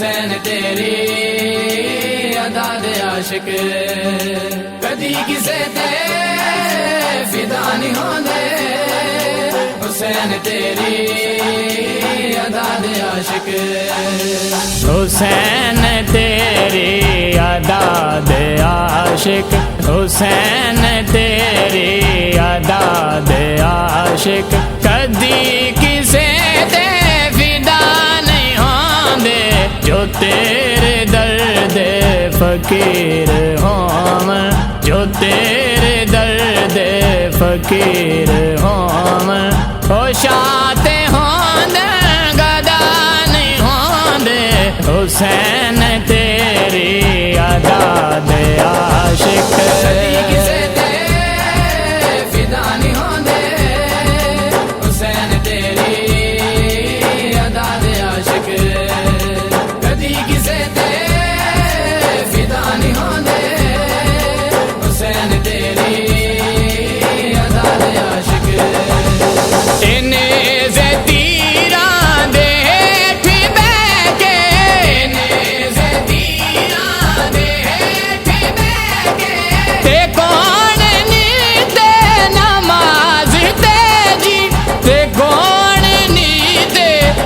حسین تیری ادا دے عاشق کدی کسے تے فدا نہیں ہوندے حسین تیری ادا دے عاشق حسین تیری ادا دے عاشق حسین تیری ادا دے عاشق کدی کسے تے فدا نہیں ہوندے جو تیرے درد فقیر ہوں جو تیرے درد فقیر ہوں ہوشاتے ہوندے گدا نہیں ہوندے حسین تیری ادا دے عاشق کدی کسے تے فدا نہیں ہوندے حسین تیری ادا دے عاشق کدی کسے تے فدا نہیں ہوندے حسین تیری ادا دے عاشق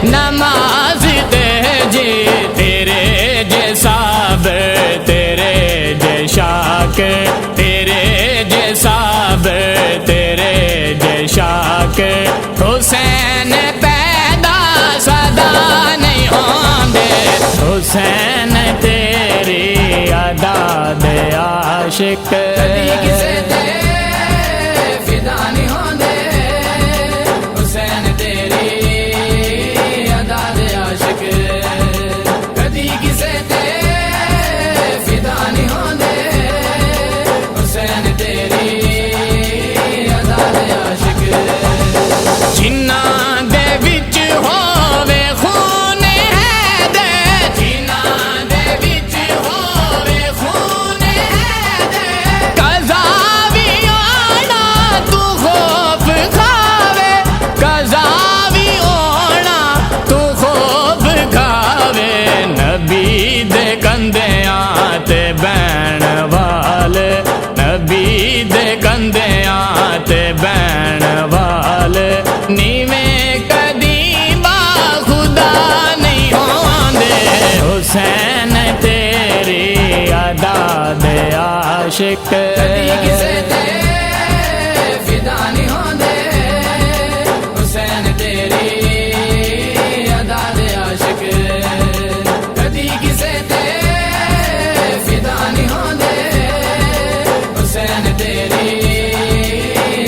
نماز دے جی تیرے جیسا تیرے جیشاک تیرے جیسا تیرے جیشاک حسین پیدا صدا نہیں ہوندے حسین تیری ادا دے عاشق کدی کسے تے فدا نہیں ہوندے حسین تیری ادا دے عاشق کدی کسے تے فدا نہیں ہوندے حسین تیری ادا دے عاشق جنہاں دے وچ ہووے خون حیدر جنہاں دے وچ ہووے خون حیدر قضا وی آنا تو خوف کھاوے قضا وی آنا تو خوف کھاوے نبی دے کندیاں تے بہن وال نبی دے کندیاں تے بہن وال نیویں کدی با خدا نہیں ہوندے حسین تیری ادا دے عاشق کدی کسے تے فدا نہیں ہوندے حسین تیری ادا دے عاشق کدی کسے تے فدا نہیں ہوندے حسین تیری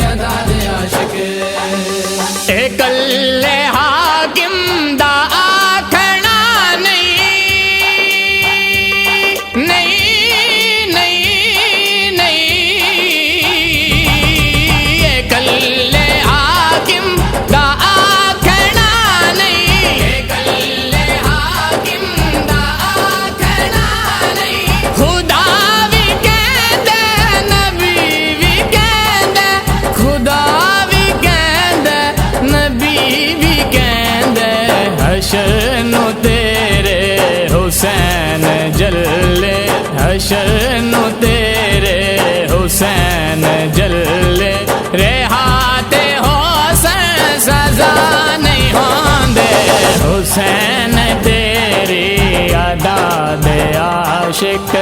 ادا دے عاشق اکلے حاکم دا آکھنا نہیں اکلے حاکم دا آکھنا نہیں اکلے حاکم دا آکھنا نہیں خدا بھی کہندے نبی بھی کہندے خدا بھی کہندے نبی بھی کہندے حشر نو تیرے حسین جلے حشر نو تیرے حسین جلے رہاتے حسین سزا نہیں ہوندے حسین تیری ادا دے عاشق